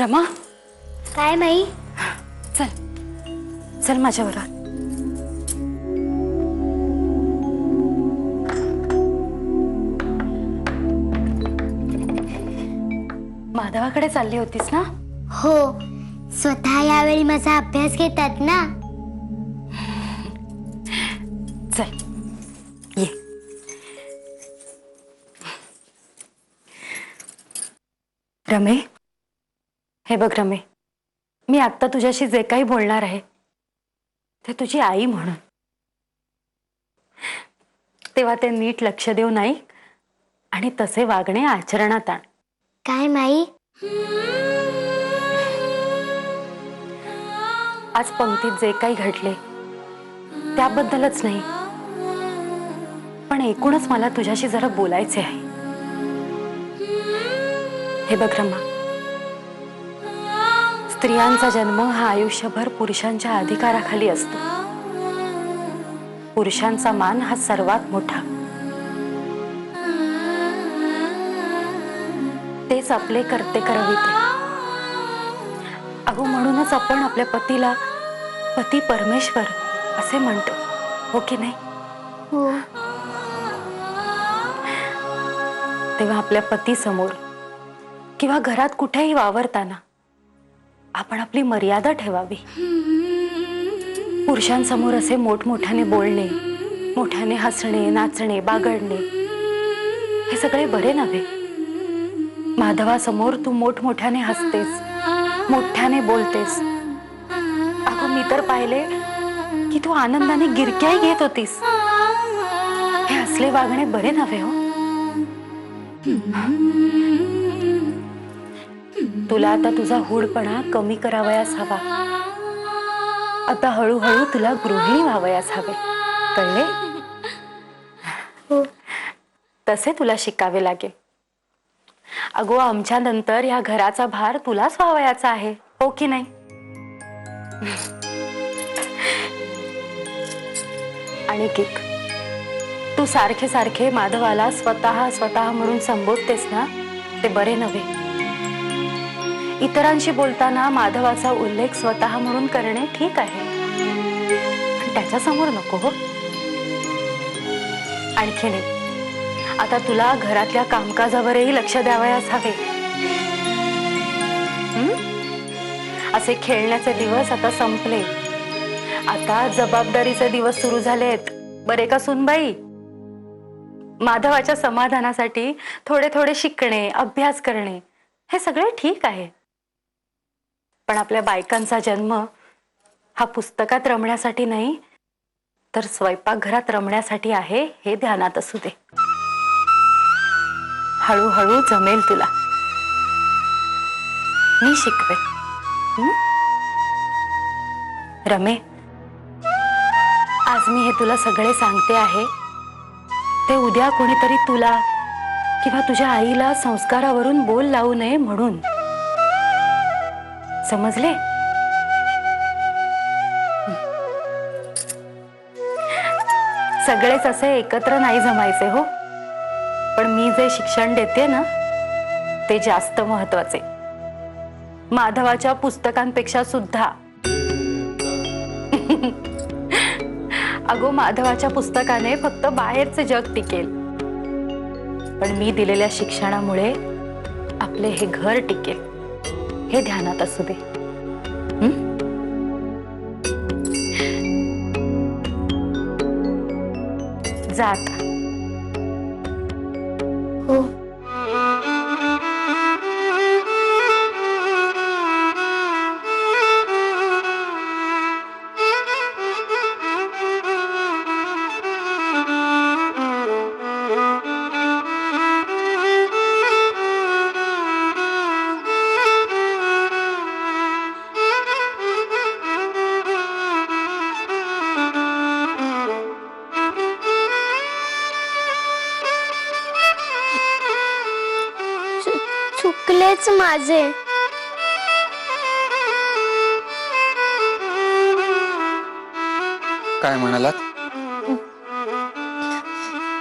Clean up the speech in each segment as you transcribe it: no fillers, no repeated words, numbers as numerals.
रमा, काय माई? चल चल माझ्याबरोबर. माधवाकडे चालली होतीस ना? हो, स्वतः यावेळी माझा अभ्यास घेतात ना. चल ये. रमे, हे बघ रमे, मी आत्ता तुझ्याशी जे काही बोलणार आहे ते तुझी आई म्हणून. तेव्हा ते नीट लक्ष देऊ नाही आणि तसे वागणे आचरणात आण. काय माई? आज पंक्तीत जे काही घडले त्याबद्दलच नाही, पण एकूणच मला तुझ्याशी जरा बोलायचे आहे. हे बघ रमा, स्त्रियांचा जन्म हा आयुष्यभर पुरुषांच्या अधिकाराखाली असतो. पुरुषांचा मान हा सर्वात मोठा. तेच आपले करते करविते. अगो म्हणूनच आपण आपल्या पतीला पती परमेश्वर असे म्हणतो, हो की नाही? हो. तेव्हा आपल्या पती समोर किंवा घरात कुठेही वावरताना आपण आपली मर्यादा ठेवावी. पुरुषांसमोर असे मोठमोठ्याने बोलणे, मोठ्याने हसणे, नाचणे, बागडणे हे सगळे बरे नव्हे. माधवासमोर तू मोठमोठ्याने हसतेस, मोठ्याने बोलतेस. अगं मी तर पाहिले की तू आनंदाने गिरक्याही घेत होतीस. हे असले वागणे बरे नव्हे हो. तुला आता तुझा हुडपणा कमी करावयास हवा. आता हळूहळू तुला गृहिणी व्हावयास हवे, कळले? हो. तसे तुला शिकावे लागेल. अगो आमच्या नंतर या घराचा भार तुलाच व्हावयाचा आहे, हो की नाही? आणि किक, तू सारखे सारखे माधवाला स्वतः स्वतः म्हणून संबोधतेस ना, ते बरे नव्हे. इतरांशी बोलताना माधवाचा उल्लेख स्वतः म्हणून करणे ठीक आहे, पण त्याच्या समोर नको हो. आणखी नाही, आता तुला घरातल्या कामकाजावरही लक्ष द्यावयास हवे. असे खेळण्याचे दिवस आता संपले. आता जबाबदारीचे दिवस सुरू झालेत, बरे का सुनबाई? माधवाच्या समाधानासाठी थोडे थोडे शिकणे, अभ्यास करणे हे सगळे ठीक आहे, पण आपल्या बायकांचा जन्म हा पुस्तकात रमण्यासाठी नाही, तर स्वयंपाकघरात रमण्यासाठी आहे, हे ध्यानात असू दे. हळूहळू जमेल तुला, मी शिकवे. रमे, आज मी हे तुला सगळे सांगते आहे ते उद्या कोणीतरी तुला किंवा तुझ्या आईला संस्कारावरून बोल लावू नये म्हणून. समजले? सगळेच असे एकत्र नाही जमायचे हो, पण मी जे शिक्षण देते ना ते जास्त महत्वाचे, माधवाच्या पुस्तकांपेक्षा सुद्धा. अगो माधवाच्या पुस्तकाने फक्त बाहेरचे जग टिकेल, पण मी दिलेल्या शिक्षणामुळे आपले हे घर टिकेल, हे ध्यानात असू दे. जा आता. हो. चुकलेच माझे. काय म्हणालात?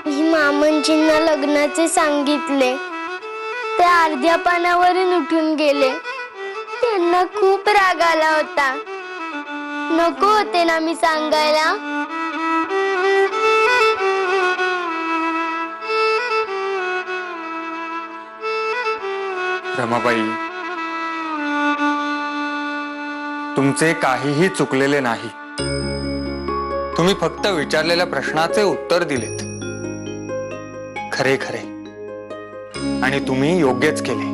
मी मामंजींना लग्नाचे सांगितले, ते अर्ध्या पानावरून उठून गेले. त्यांना खूप राग आला होता. नको होते ना मी सांगायला. रमाबाई, तुमचे काहीही चुकलेले नाही. तुम्ही फक्त विचारलेल्या प्रश्नाचे उत्तर दिलेत. खरे खरे आणि तुम्ही योग्यच केले.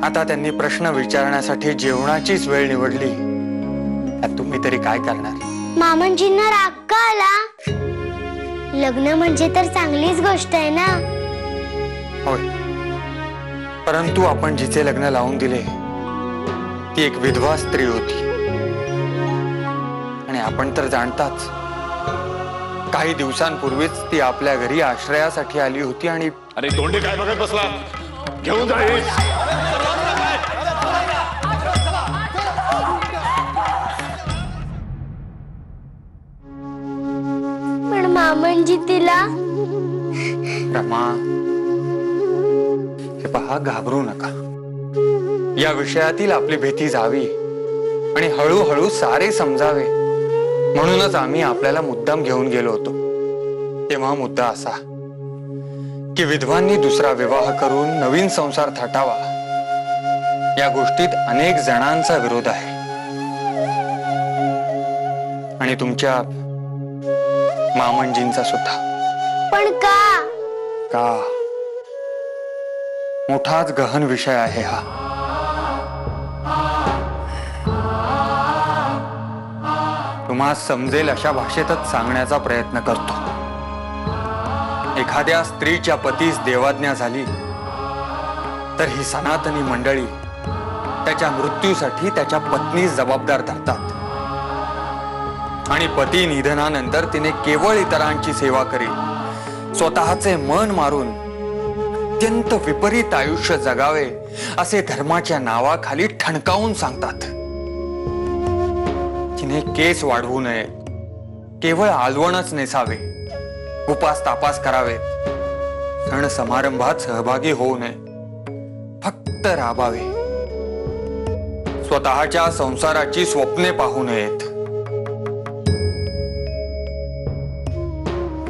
आता त्यांनी प्रश्न विचारण्यासाठी जेवणाचीच वेळ निवडली, त्यात तुम्ही तरी काय करणार? मामांजींना राग का आला? लग्न म्हणजे तर चांगलीच गोष्ट आहे ना. होय, परंतु आपण जिचे लग्न लावून दिले ती एक विधवा स्त्री होती. आणि आपण तर जाणताच, काही दिवसांपूर्वीच ती आपल्या घरी आश्रयासाठी आली होती. आणि अरे तोंडी काय बघत बसला? घेऊन जाईस. पण मामांजी तिला. रमा, हे पहा, घाबरू नका. या विषयातील आपली भीती जावी आणि हळूहळू सारे समजावे म्हणूनच आम्ही आपल्याला मुद्दाम घेऊन गेलो होतो. तेव्हा मुद्दा असा की विधवांनी दुसरा विवाह करून नवीन संसार थाटावा, या गोष्टीत अनेक जणांचा विरोध आहे. आणि तुमच्या मामंजींचा सुद्धा. पण का? का? मोठाच गहन विषय आहे हा. तुम्हाला समजेल अशा भाषेतच सांगण्याचा प्रयत्न करतो. एखाद्या स्त्रीच्या पतीस देवाज्ञा झाली तर ही सनातनी मंडळी त्याच्या मृत्यूसाठी त्याच्या पत्नीस जबाबदार धरतात. आणि पती निधनानंतर तिने केवळ इतरांची सेवा करेल, स्वतःचे मन मारून अत्यंत विपरीत आयुष्य जगावे असे धर्माच्या नावाखाली ठणकावून सांगतात. तिने केस वाढवू नये, केवळ आलवणच नेसावे, उपास तापास करावे, सण समारंभात सहभागी होऊ नये, फक्त राबावे, स्वतःच्या संसाराची स्वप्ने पाहू नयेत.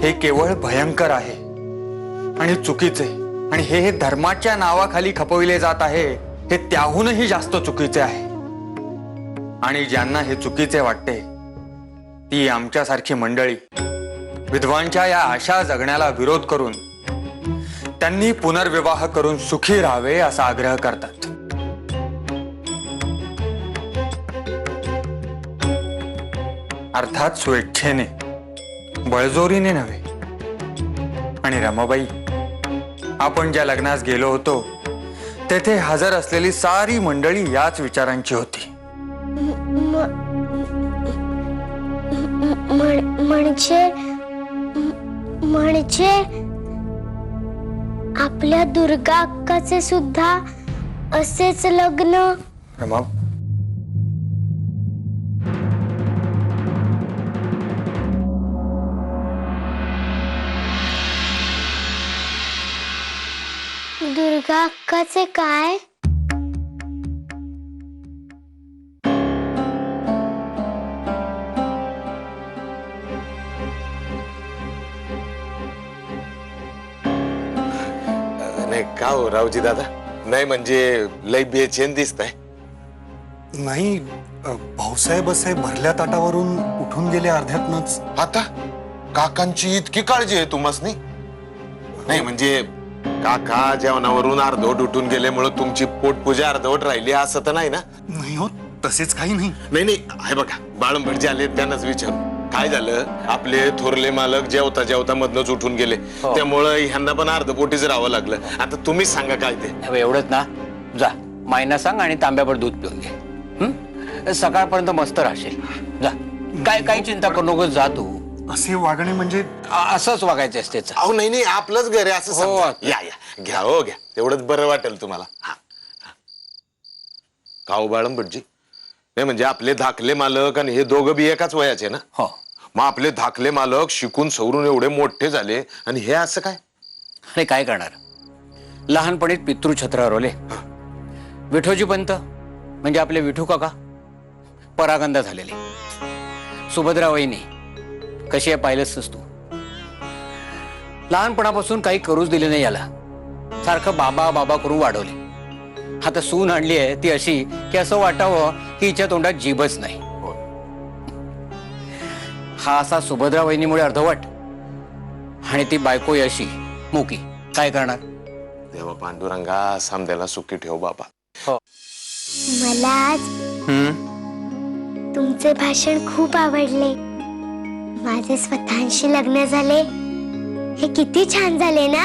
हे केवळ भयंकर आहे आणि चुकीचे. आणि हे धर्माच्या नावाखाली खपविले जात आहे, हे त्याहूनही जास्त चुकीचे आहे. आणि ज्यांना हे चुकीचे वाटते ती आमच्यासारखी मंडळी विधवांच्या या आशा जगण्याला विरोध करून त्यांनी पुनर्विवाह करून सुखी राहावे असा आग्रह करतात. अर्थात स्वेच्छेने, बळजोरीने नव्हे. आणि रमाबाई, आपण ज्या लग्नास गेलो होतो तेथे हजर असलेली सारी मंडळी याच विचारांची होती. म्हणजे आपल्या दुर्गा अक्काचे सुद्धा असेच लग्न. रमा, दुर्गा अक्काचे काय? नाही का हो रावजी दादा? नाही म्हणजे लय बेचैन दिसताय. नाही, भाऊसाहेब असे भरल्या ताटावरून उठून गेले अर्ध्यातनच. आता काकांची इतकी काळजी आहे तुम्हासनी? नाही म्हणजे काका जेवणावरून अर्धवट उठून गेल्यामुळे तुमची पोटपूजा अर्धवट राहिली असं तर नाही ना? नाही हो, तसेच काही नाही. नाही नाही, आहे बघा, बाळंभटजी आले त्यांनाच विचारू. काय झालं, आपले थोरले मालक जेवता जेवता मधनच उठून गेले, त्यामुळं ह्यांना पण अर्धपोटीच राहावं लागलं. आता तुम्हीच सांगा काय ते. एवढंच ना, जा मायना सांग आणि तांब्यावर दूध पिऊन घे. सकाळपर्यंत मस्त राहशील. जा, काय काही चिंता करू नको, जा तू. असे वागणे म्हणजे असंच वागायचं असते. अहो नाही नाही, आपलंच घर आहे असं हो. समजा. या या, घ्या हो घ्या, तेवढंच बरं वाटेल तुम्हाला. हा, काऊ बाळंभटजी, नाही म्हणजे आपले धाकले मालक आणि हे दोघं बी एकाच वयाचे ना? हो. मग आपले धाकले मालक शिकून सवरून एवढे मोठे झाले आणि हे असं काय? अरे काय करणार, लहानपणीच पितृछत्र हरवले. विठोजी पंत म्हणजे आपले विठू काका परागंदा झालेले. सुभद्रा वहिनी कशी आहे पाहिलंच तू. लहानपणापासून काही करूच दिले नाही याला. सारखं बाबा बाबा करून वाढवले. आता सून आणली आहे ती अशी की असं वाटावं की हिच्या तोंडात जीभच नाही. हा असा सुभद्रा वहिनीमुळे अर्धवट आणि ती बायको अशी मुकी. काय करणार. देवा पांडुरंगा समद्याला सुखी ठेव बाबा. मला आज तुमचे भाषण खूप आवडले. माझे स्वतःशी लग्न झाले हे किती छान झाले ना.